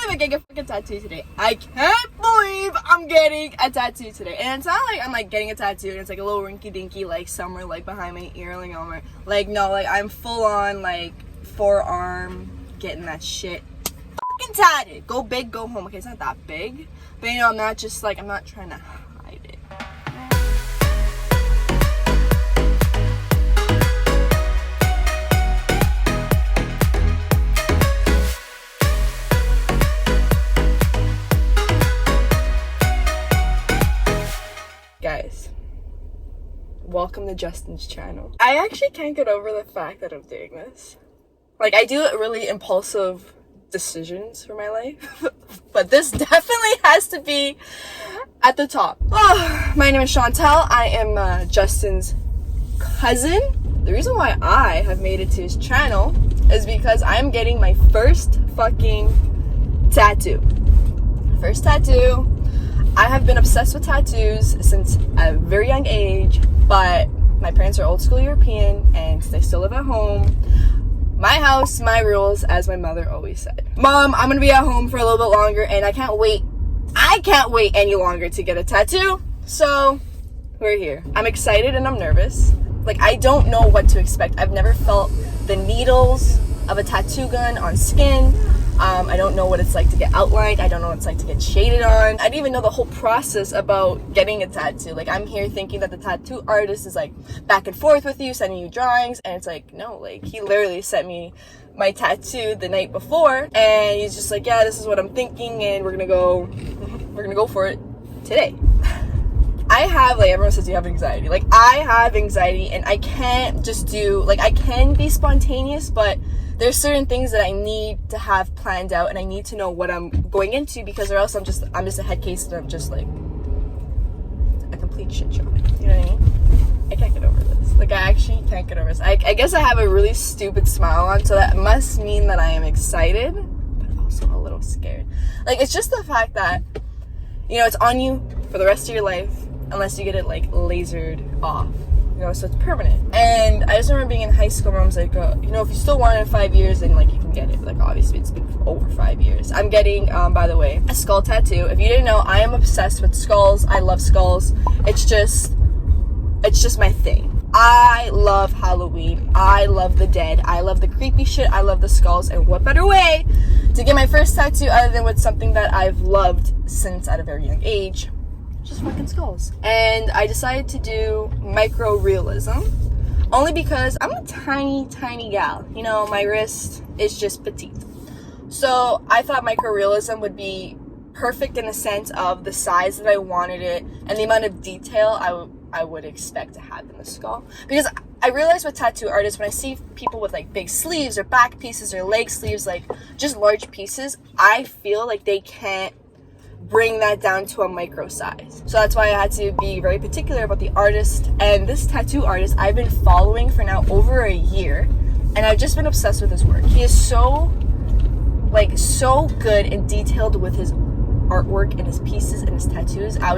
believe I'm getting a fucking tattoo today. I can't believe I'm getting a tattoo today. And it's not like I'm like getting a tattoo and it's like a little rinky dinky like somewhere like behind my ear, like no, like I'm full on like forearm getting that shit fucking tatted. Go big, go home. Okay, it's not that big, but you know, I'm not trying to hide it. Guys, welcome to Justin's channel. I actually can't get over the fact that I'm doing this. Like, I do really impulsive decisions for my life, but this definitely has to be at the top. Oh, my name is Chantel. I am Justin's cousin. The reason why I have made it to his channel is because I'm getting my first fucking tattoo. First tattoo. I have been obsessed with tattoos since a very young age, but my parents are old school European and they still live at home. My house, my rules, as my mother always said. Mom, I'm gonna be at home for a little bit longer and I can't wait any longer to get a tattoo. So we're here. I'm excited and I'm nervous. Like, I don't know what to expect. I've never felt the needles of a tattoo gun on skin. I don't know what it's like to get outlined. I don't know what it's like to get shaded on. I didn't even know the whole process about getting a tattoo. Like, I'm here thinking that the tattoo artist is like back and forth with you, sending you drawings, and it's like, no, like he literally sent me my tattoo the night before and he's just like, yeah, this is what I'm thinking and we're gonna go for it today. I have, like, everyone says you have anxiety. Like, I have anxiety and I can't just do, like, I can be spontaneous, but there's certain things that I need to have planned out and I need to know what I'm going into, because or else I'm just a head case and I'm just like a complete shit show. You know what I mean? I can't get over this. Like, I actually can't get over this. I guess I have a really stupid smile on, so that must mean that I am excited, but also a little scared. Like, it's just the fact that, you know, it's on you for the rest of your life unless you get it like lasered off. You know, so it's permanent. And I just remember being in high school, my mom's like, you know, if you still want it in 5 years, then like you can get it. Like, obviously it's been over 5 years. I'm getting, by the way, a skull tattoo. If you didn't know, I am obsessed with skulls. I love skulls. It's just my thing. I love Halloween. I love the dead. I love the creepy shit. I love the skulls. And what better way to get my first tattoo other than with something that I've loved since at a very young age? Just fucking skulls. And I decided to do micro realism only because I'm a tiny gal. You know, my wrist is just petite. So I thought micro realism would be perfect in the sense of the size that I wanted it and the amount of detail I would expect to have in the skull. Because I realize with tattoo artists, when I see people with like big sleeves or back pieces or leg sleeves, like just large pieces, I feel like they can't bring that down to a micro size. So that's why I had to be very particular about the artist. And this tattoo artist I've been following for now over a year, and I've just been obsessed with his work. He is so good and detailed with his artwork and his pieces and his tattoos. I'm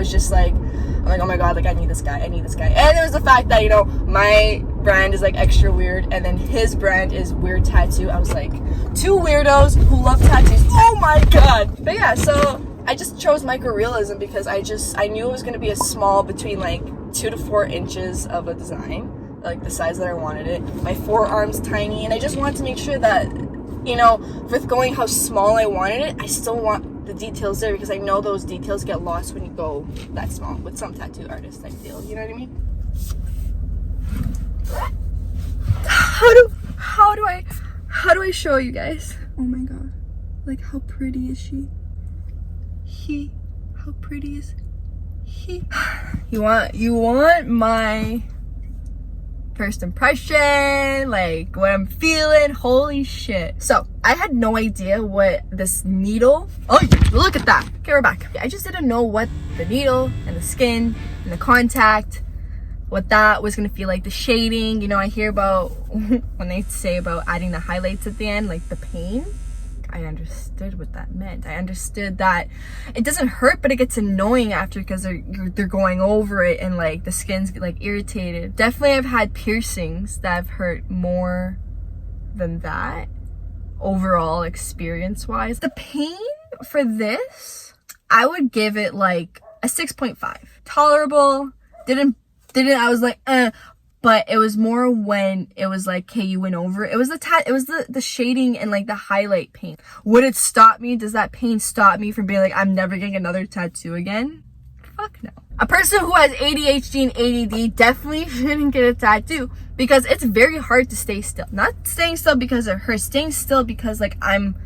like, oh my god, like I need this guy. And it was the fact that, you know, my brand is like extra weird and then his brand is weird tattoo. I was like, two weirdos who love tattoos. Oh my god. But yeah, so I just chose microrealism because I knew it was going to be a small, between like 2 to 4 inches of a design, like the size that I wanted it. My forearm's tiny, and I just wanted to make sure that, you know, with going how small I wanted it, I still want the details there, because I know those details get lost when you go that small with some tattoo artists, I feel. You know what I mean? How do I show you guys? Oh my god. Like, how pretty is she? How pretty is he? You want my first impression, like what I'm feeling? Holy shit. So I had no idea what this needle, oh look at that, okay, we're back. I just didn't know what the needle and the skin and the contact, what that was gonna feel like, the shading. You know, I hear about when they say about adding the highlights at the end, like the pain. I understood what that meant. I understood that it doesn't hurt, but it gets annoying after, because they're going over it and like the skin's like irritated. Definitely I've had piercings that have hurt more than that overall experience wise. The pain for this, I would give it like a 6.5. Tolerable. I was like, but it was more when it was like, okay, you went over. It was the shading and like the highlight paint. Would it stop me? Does that paint stop me from being like, I'm never getting another tattoo again? Fuck no. A person who has ADHD and ADD definitely shouldn't get a tattoo because it's very hard to stay still. Not staying still because it hurts, staying still because like I'm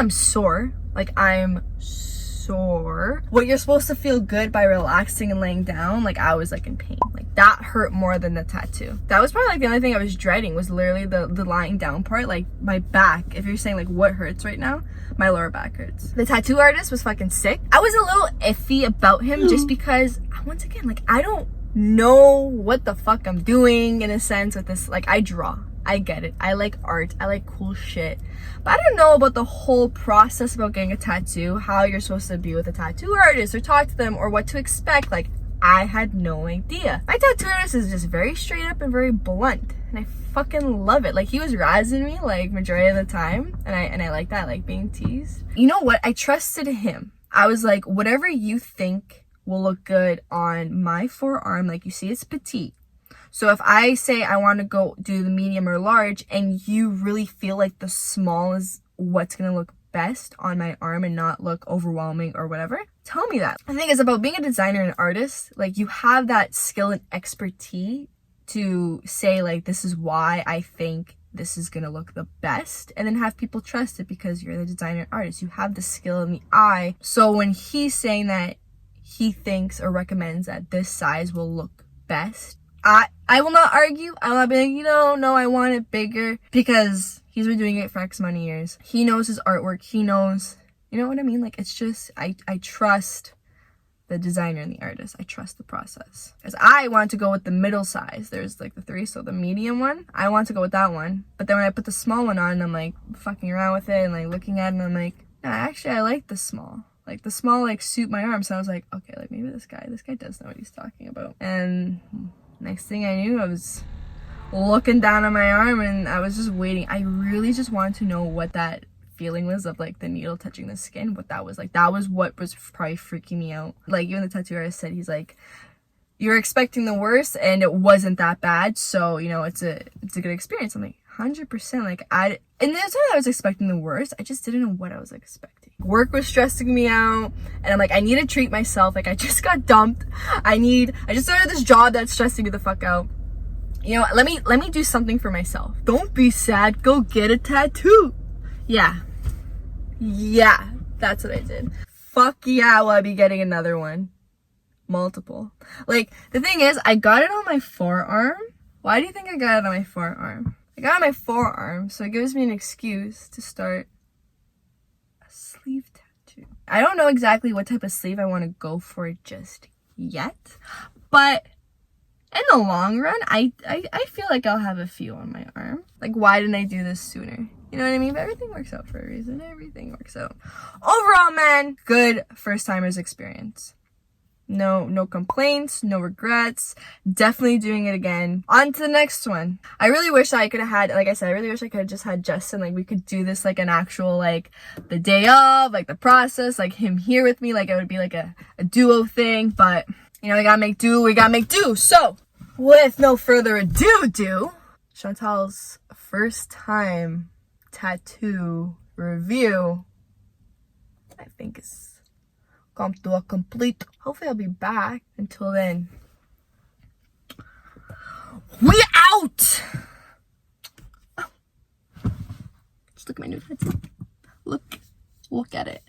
sore. Like I'm sore. What you're supposed to feel good by relaxing and laying down, like I was like in pain. Like that hurt more than the tattoo. That was probably like the only thing I was dreading was literally the lying down part. Like my back, if you're saying like what hurts right now, my lower back hurts. The tattoo artist was fucking sick. I was a little iffy about him just because, once again, like I don't know what the fuck I'm doing in a sense with this. Like I draw. I get it. I like art. I like cool shit. But I don't know about the whole process about getting a tattoo, how you're supposed to be with a tattoo artist or talk to them or what to expect. Like, I had no idea. My tattoo artist is just very straight up and very blunt. And I fucking love it. Like, he was razzing me, like, majority of the time. And I like that, like, being teased. You know what? I trusted him. I was like, whatever you think will look good on my forearm, like, you see it's petite. So if I say I want to go do the medium or large and you really feel like the small is what's going to look best on my arm and not look overwhelming or whatever, tell me that. The thing is about being a designer and artist, like you have that skill and expertise to say like, this is why I think this is going to look the best, and then have people trust it because you're the designer and artist. You have the skill and the eye. So when he's saying that he thinks or recommends that this size will look best, I will not argue. I will not be like, no, I want it bigger, because he's been doing it for X amount of years. He knows his artwork. He knows, you know what I mean? Like, it's just, I trust the designer and the artist. I trust the process. Because I want to go with the middle size. There's like the 3, so the medium one. I want to go with that one. But then when I put the small one on, I'm like fucking around with it and like looking at it, and I'm like, no, actually I like the small. Like the small like suit my arm. So I was like, okay, like maybe this guy does know what he's talking about. And next thing I knew, I was looking down on my arm and I was just waiting. I really just wanted to know what that feeling was of like the needle touching the skin, what that was like. That was what was probably freaking me out. Like even the tattoo artist said, he's like, you're expecting the worst and it wasn't that bad, so it's a good experience. I'm like 100%. Like and that's why I was expecting the worst. I just didn't know what I was expecting. Work was stressing me out and I'm like, I need to treat myself. Like I just got dumped. I just started this job that's stressing me the fuck out. Let me do something for myself. Don't be sad, go get a tattoo. Yeah, that's what I did. Fuck yeah, will I be getting another one? Multiple. Like the thing is, I got it on my forearm. Why do you think I got it on my forearm? I got it on my forearm, so it gives me an excuse to start a sleeve tattoo. I don't know exactly what type of sleeve I want to go for just yet, but in the long run, I feel like I'll have a few on my arm. Like, why didn't I do this sooner? You know what I mean? But everything works out for a reason. Everything works out. Overall, man, good first-timers experience. No complaints, no regrets. Definitely doing it again. On to the next one. I really wish I could have had, like I said, I really wish I could have just had Justin. Like, we could do this like an actual, like, the day of, like, the process, like, him here with me. Like, it would be like a duo thing. But, we gotta make do. So, with no further ado, Chantal's first time tattoo review, I think, is come to a complete. Hopefully I'll be back. Until then, we out. Oh. Just look at my new tattoo. Look at it.